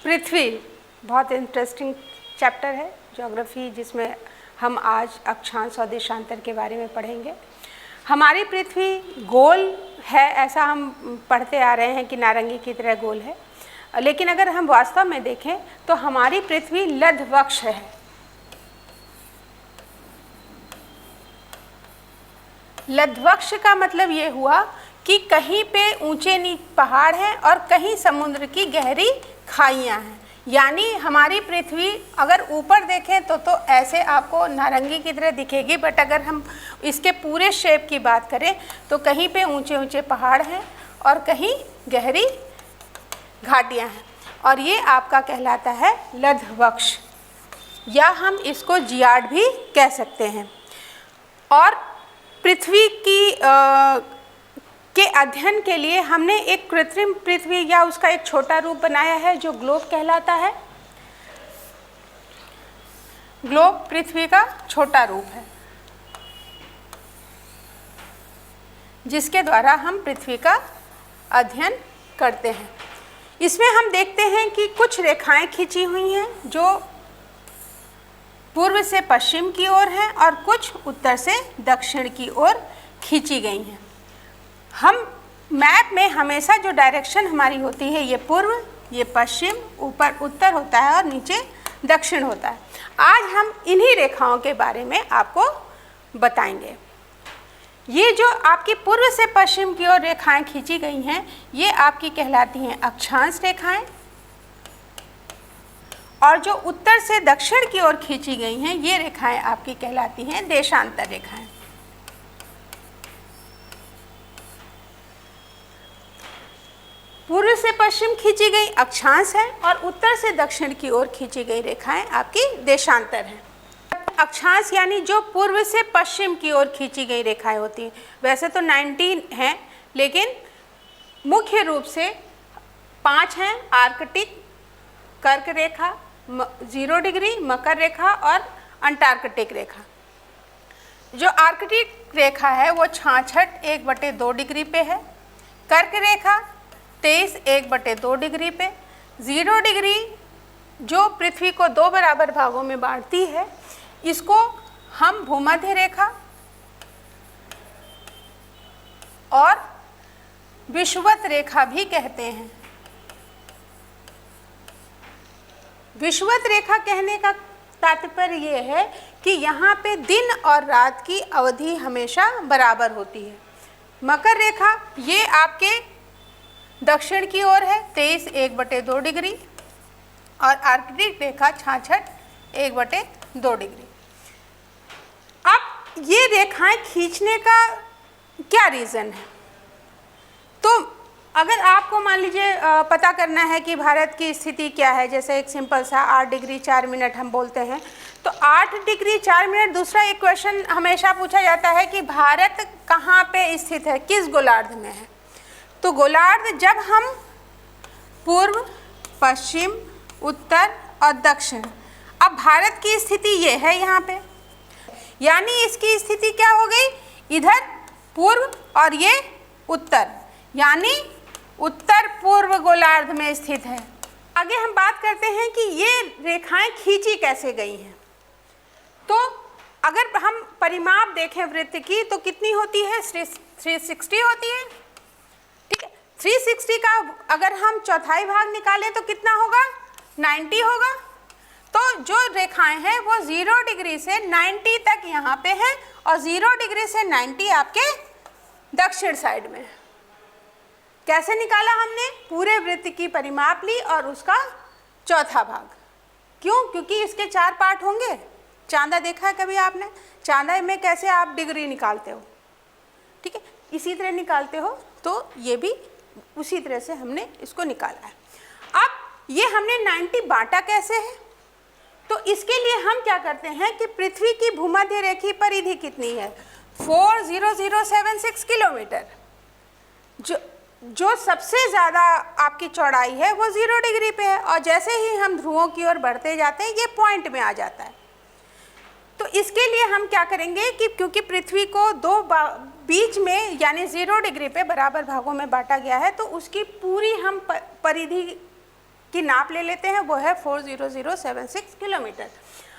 पृथ्वी बहुत interesting chapter है geography, जिसमें हम आज अक्षांश और देशांतर के बारे में पढ़ेंगे। हमारी पृथ्वी गोल है, ऐसा हम पढ़ते आ रहे हैं कि नारंगी की तरह गोल है, लेकिन अगर हम वास्तव में देखें तो हमारी पृथ्वी लद्धवक्ष है। लद्धवक्ष का मतलब ये हुआ कि कहीं पे ऊंचे नीचे पहाड़ हैं और कहीं समुद्र की गहरी खाइयां हैं। यानी हमारी पृथ्वी अगर ऊपर देखें तो ऐसे आपको नारंगी की तरह दिखेगी, बट अगर हम इसके पूरे शेप की बात करें तो कहीं पे ऊंचे ऊंचे पहाड़ हैं और कहीं गहरी घाटियां हैं, और ये आपका कहलाता है लद्धवक्ष, या हम इसको जियाड भी कह सकते हैं। और पृथ्वी की के अध्ययन के लिए हमने एक कृत्रिम पृथ्वी या उसका एक छोटा रूप बनाया है जो ग्लोब कहलाता है। ग्लोब पृथ्वी का छोटा रूप है जिसके द्वारा हम पृथ्वी का अध्ययन करते हैं। इसमें हम देखते हैं कि कुछ रेखाएं खींची हुई हैं जो पूर्व से पश्चिम की ओर हैं और कुछ उत्तर से दक्षिण की ओर खींची गई हैं। हम मैप में हमेशा जो डायरेक्शन हमारी होती है, ये पूर्व, ये पश्चिम, ऊपर उत्तर होता है और नीचे दक्षिण होता है। आज हम इन्हीं रेखाओं के बारे में आपको बताएंगे। ये जो आपकी पूर्व से पश्चिम की ओर रेखाएं खींची गई हैं, ये आपकी कहलाती हैं अक्षांश रेखाएं, और जो उत्तर से दक्षिण की ओर खींची गई हैं, ये रेखाएं आपकी कहलाती हैं देशांतर रेखाएं। पूर्व से पश्चिम खींची गई अक्षांश है और उत्तर से दक्षिण की ओर खींची गई रेखाएं आपकी देशांतर हैं। अक्षांश यानी जो पूर्व से पश्चिम की ओर खींची गई रेखाएं होती हैं। वैसे तो 19 हैं, लेकिन मुख्य रूप से 5 हैं: आर्कटिक, कर्क रेखा, 0 डिग्री, मकर रेखा और अंटार्कटिक रेखा। जो आर्कटिक रेखा है वो 66 1/2 डिग्री पे है। कर्क रेखा 23 1/2 डिग्री पे। 0 डिग्री जो पृथ्वी को 2 बराबर भागों में बांटती है, इसको हम भूमध्य रेखा और विषुवत रेखा भी कहते हैं। विषुवत रेखा कहने का तात्पर्य ये है कि यहाँ पे दिन और रात की अवधि हमेशा बराबर होती है। मकर रेखा ये आपके दक्षिण की ओर है, 23 1/2 डिग्री, और आर्कटिक रेखा 66 1/2 डिग्री। अब ये रेखाएं खींचने का क्या रीज़न है? तो अगर आपको मान लीजिए पता करना है कि भारत की स्थिति क्या है, जैसे एक सिंपल सा 8 डिग्री 4 मिनट हम बोलते हैं, तो 8 डिग्री 4 मिनट दूसरा एक क्वेश्चन हमेशा पूछा जाता है कि भारत कहाँ पे स्थित है, किस गोलार्ध में है। तो गोलार्ध जब हम पूर्व, पश्चिम, उत्तर और दक्षिण, अब भारत की स्थिति ये है यहाँ पे, यानी इसकी स्थिति क्या हो गई, इधर पूर्व और ये उत्तर, यानी उत्तर पूर्व गोलार्ध में स्थित है। आगे हम बात करते हैं कि ये रेखाएं खींची कैसे गई हैं। तो अगर हम परिमाप देखें वृत्त की तो कितनी होती है, 360 होती है। ठीक है, 360 का अगर हम चौथाई भाग निकालें तो कितना होगा, 90 होगा। तो जो रेखाएं हैं वो 0 डिग्री से 90 तक यहाँ पे हैं, और 0 डिग्री से 90 आपके दक्षिण साइड में। कैसे निकाला हमने, पूरे वृत्त की परिमाप ली और उसका चौथा भाग। क्यों? क्योंकि इसके 4 पार्ट होंगे। चांदा देखा है कभी आपने? चांदा में कैसे आप डिग्री निकालते हो, ठीक है, इसी तरह निकालते हो, तो ये भी उसी तरह से हमने इसको निकाला है। अब ये हमने 90 बांटा कैसे है, तो इसके लिए हम क्या करते हैं कि पृथ्वी की भूमध्य रेखीय परिधि कितनी है, 40076 किलोमीटर। जो सबसे ज़्यादा आपकी चौड़ाई है वो 0 डिग्री पे है, और जैसे ही हम ध्रुवों की ओर बढ़ते जाते हैं ये पॉइंट में आ जाता है। तो इसके लिए हम क्या करेंगे कि क्योंकि पृथ्वी को दो बीच में यानी 0 डिग्री पे बराबर भागों में बांटा गया है, तो उसकी पूरी हम परिधि की नाप ले लेते हैं, वो है 40076 किलोमीटर।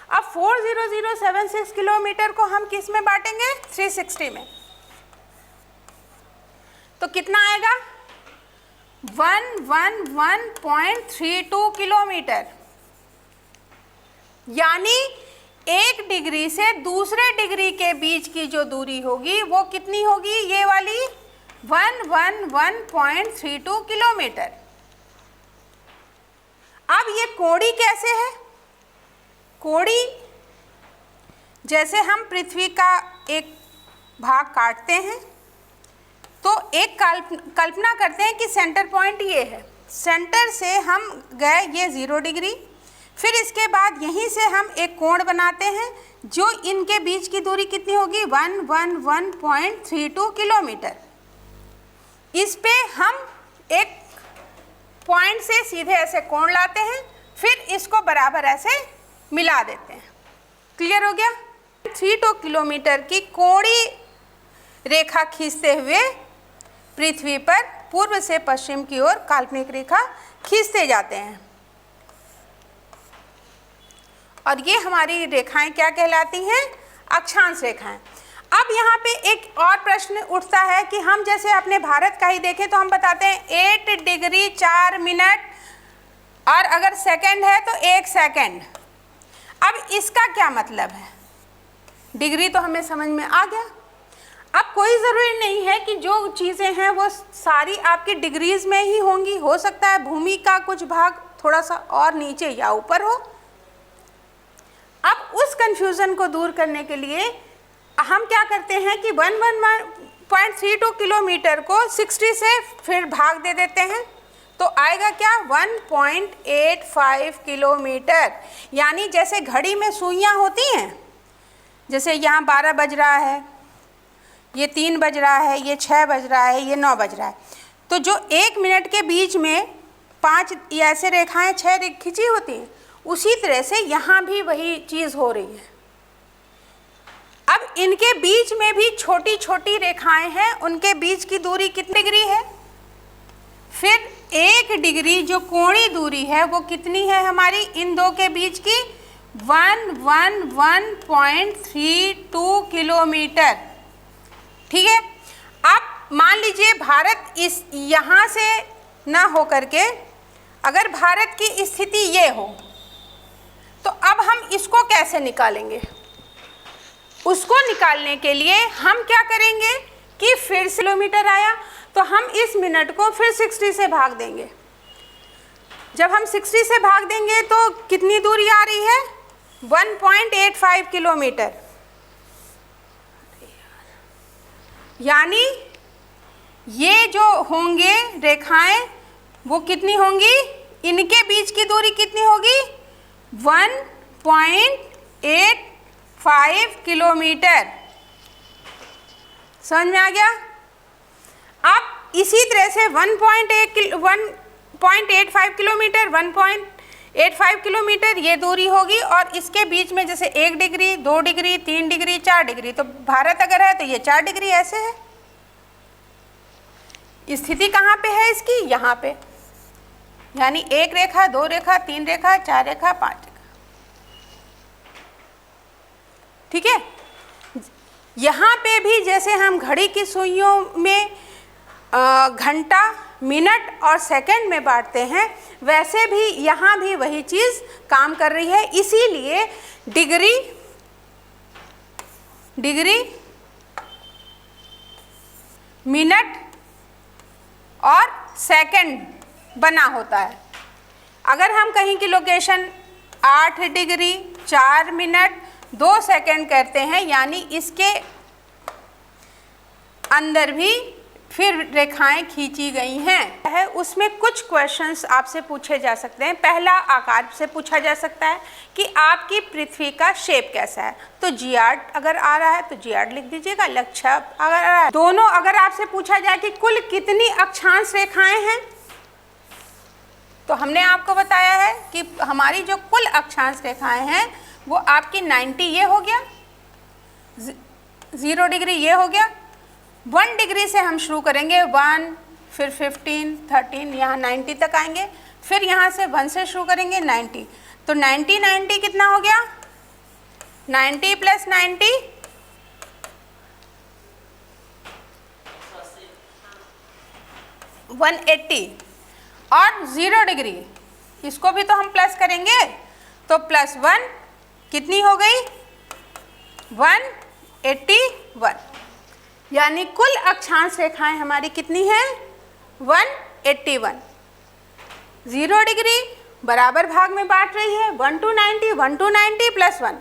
अब 40076 किलोमीटर को हम किस में बांटेंगे? 360 में। तो कितना आएगा? 111.32 किलोमीटर। यानी एक डिग्री से दूसरे डिग्री के बीच की जो दूरी होगी वो कितनी होगी? ये वाली 111.32 किलोमीटर। अब ये कोड़ी कैसे है? कोड़ी जैसे हम पृथ्वी का एक भाग काटते हैं तो एक कल्पना करते हैं कि सेंटर पॉइंट ये है, सेंटर से हम गए ये 0 डिग्री, फिर इसके बाद यहीं से हम एक कोण बनाते हैं जो इनके बीच की दूरी कितनी होगी? 111.32 किलोमीटर। इस पे हम एक पॉइंट से सीधे ऐसे कोण लाते हैं, फिर इसको बराबर ऐसे मिला देते हैं। क्लियर हो गया? 32 किलोमीटर की कोणी रेखा खींचते हुए पृथ्वी पर पूर्व से पश्चिम की ओर काल्पनिक रेखा खींचते जाते हैं। और ये हमारी रेखाएं क्या कहलाती हैं? अक्षांश रेखाएं। अब यहाँ पे एक और प्रश्न उठता है कि हम जैसे अपने भारत का ही देखें तो हम बताते हैं 8 डिग्री 4 मिनट, और अगर सेकंड है तो 1 सेकंड। अब इसका क्या मतलब है? डिग्री तो हमें समझ में आ गया। अब कोई ज़रूरी नहीं है कि जो चीज़ें हैं वो सारी आपकी डिग्रीज़ में ही होंगी, हो सकता है भूमि का कुछ भाग थोड़ा सा और नीचे या ऊपर हो। अब उस कंफ्यूजन को दूर करने के लिए हम क्या करते हैं कि 111.32 किलोमीटर को 60 से फिर भाग दे देते हैं, तो आएगा क्या? 1.85 किलोमीटर। यानी जैसे घड़ी में सुइयाँ होती हैं, जैसे यहाँ 12 बज रहा है, ये 3 बज रहा है, ये 6 बज रहा है, ये 9 बज रहा है, तो जो 1 मिनट के बीच में 5 ऐसे रेखाएं 6 खिंची होती हैं, उसी तरह से यहाँ भी वही चीज़ हो रही है। अब इनके बीच में भी छोटी छोटी रेखाएं हैं, उनके बीच की दूरी कितनी डिग्री है? फिर 1 डिग्री जो कोणीय दूरी है वो कितनी है हमारी इन दो के बीच की? 111.32 किलोमीटर। ठीक है। अब मान लीजिए भारत इस यहाँ से ना हो करके अगर भारत की स्थिति ये हो, तो अब हम इसको कैसे निकालेंगे? उसको निकालने के लिए हम क्या करेंगे कि फिर से किलोमीटर आया तो हम इस मिनट को फिर 60 से भाग देंगे। जब हम 60 से भाग देंगे तो कितनी दूरी आ रही है? 1.85 किलोमीटर। यानी ये जो होंगे रेखाएं वो कितनी होंगी? इनके बीच की दूरी कितनी होगी? 1.85 किलोमीटर। समझ में आ गया? अब इसी तरह से 1.85 किलोमीटर, 1.85 किलोमीटर ये दूरी होगी, और इसके बीच में जैसे 1 डिग्री, 2 डिग्री, 3 डिग्री, 4 डिग्री, तो भारत अगर है तो ये 4 डिग्री ऐसे है। स्थिति कहाँ पे है इसकी? यहाँ पे। यानी 1 रेखा, 2 रेखा, 3 रेखा, 4 रेखा, 5 रेखा। ठीक है। यहाँ पे भी जैसे हम घड़ी की सुइयों में घंटा, मिनट और सेकंड में बांटते हैं, वैसे भी यहाँ भी वही चीज़ काम कर रही है। इसीलिए डिग्री, मिनट और सेकंड बना होता है। अगर हम कहीं की लोकेशन 8 डिग्री 4 मिनट 2 सेकंड करते हैं, यानी इसके अंदर भी फिर रेखाएं खींची गई हैं। उसमें कुछ क्वेश्चंस आपसे पूछे जा सकते हैं। पहला आकार से पूछा जा सकता है कि आपकी पृथ्वी का शेप कैसा है, तो जी8 अगर आ रहा है तो जी8 लिख दीजिएगा। लक्ष्य अगर आ रहा है, दोनों अगर आपसे पूछा जाए कि कुल कितनी अक्षांश रेखाएं हैं, तो हमने आपको बताया है कि हमारी जो कुल अक्षांश रेखाएं हैं वो आपकी 90 ये हो गया, 0 डिग्री ये हो गया। 1 डिग्री से हम शुरू करेंगे, 1, फिर 15, 13, यहाँ 90 तक आएंगे। फिर यहाँ से 1 से शुरू करेंगे 90, तो 90 90 कितना हो गया, 90 + 90 180, और 0 डिग्री इसको भी तो हम प्लस करेंगे, तो +1 कितनी हो गई, 181, यानी कुल अक्षांश रेखाएं हमारी कितनी हैं, 181। 0 डिग्री बराबर भाग में बांट रही है, 1 to 90, 1 to 90 + 1।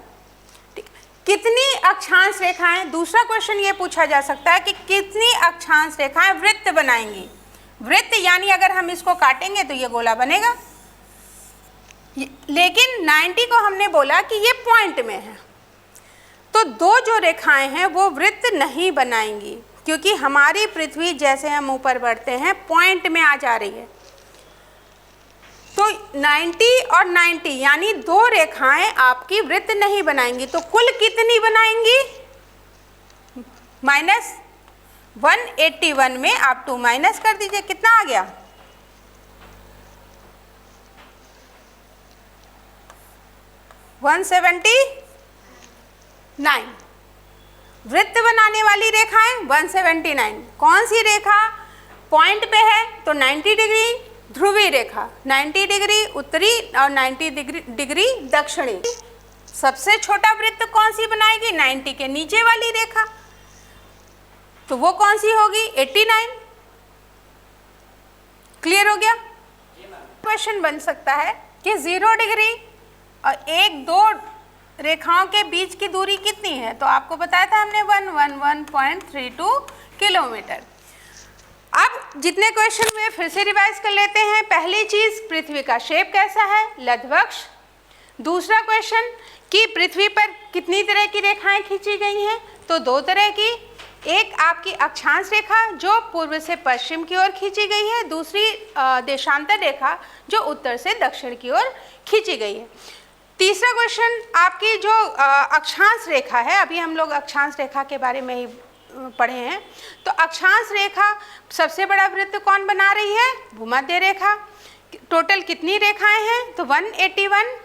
ठीक, कितनी अक्षांश रेखाएं, दूसरा क्वेश्चन ये पूछा जा सकता है कि कितनी अक्षांश रेखाएं वृत्त बनाएंगी। वृत्त यानी अगर हम इसको काटेंगे तो ये गोला बनेगा, लेकिन 90 को हमने बोला कि ये पॉइंट में है, तो 2 जो रेखाएं हैं वो वृत्त नहीं बनाएंगी, क्योंकि हमारी पृथ्वी जैसे हम ऊपर बढ़ते हैं पॉइंट में आ जा रही है। तो 90 और 90 यानी 2 रेखाएं आपकी वृत्त नहीं बनाएंगी, तो कुल कितनी बनाएंगी, -181 में आप 2 माइनस कर दीजिए, कितना आ गया, 179। वृत्त बनाने वाली रेखाएं 179, कौन सी रेखा पॉइंट पे है, तो 90 डिग्री ध्रुवीय रेखा, 90 डिग्री उत्तरी और 90 डिग्री दक्षिणी। सबसे छोटा वृत्त कौन सी बनाएगी, 90 के नीचे वाली रेखा, तो वो कौन सी होगी, 89। क्लियर हो गया। क्वेश्चन बन सकता है कि 0 डिग्री और 1-2 रेखाओं के बीच की दूरी कितनी है, तो आपको बताया था हमने 111.32 किलोमीटर। अब जितने क्वेश्चन हुए फिर से रिवाइज कर लेते हैं। पहली चीज़, पृथ्वी का शेप कैसा है, लधवक्ष। दूसरा क्वेश्चन कि पृथ्वी पर कितनी तरह की रेखाएं खींची गई हैं, तो 2 तरह की, एक आपकी अक्षांश रेखा जो पूर्व से पश्चिम की ओर खींची गई है, दूसरी देशांतर रेखा जो उत्तर से दक्षिण की ओर खींची गई है। तीसरा क्वेश्चन आपकी जो अक्षांश रेखा है, अभी हम लोग अक्षांश रेखा के बारे में ही पढ़े हैं, तो अक्षांश रेखा सबसे बड़ा वृत्त कौन बना रही है, भूमध्य रेखा। टोटल कितनी रेखाएं हैं, तो 181।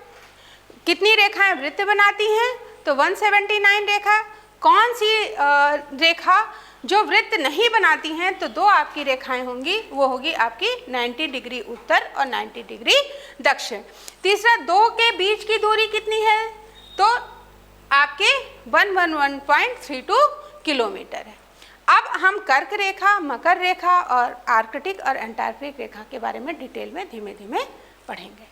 कितनी रेखाएं वृत्त बनाती हैं, तो 179 रेखा। कौन सी रेखा जो वृत्त नहीं बनाती हैं, तो 2 आपकी रेखाएं होंगी, वो होगी आपकी 90 डिग्री उत्तर और 90 डिग्री दक्षिण। तीसरा, 2 के बीच की दूरी कितनी है, तो आपके 111.32 किलोमीटर है। अब हम कर्क रेखा, मकर रेखा और आर्कटिक और एंटार्क्टिक रेखा के बारे में डिटेल में धीमे धीमे पढ़ेंगे।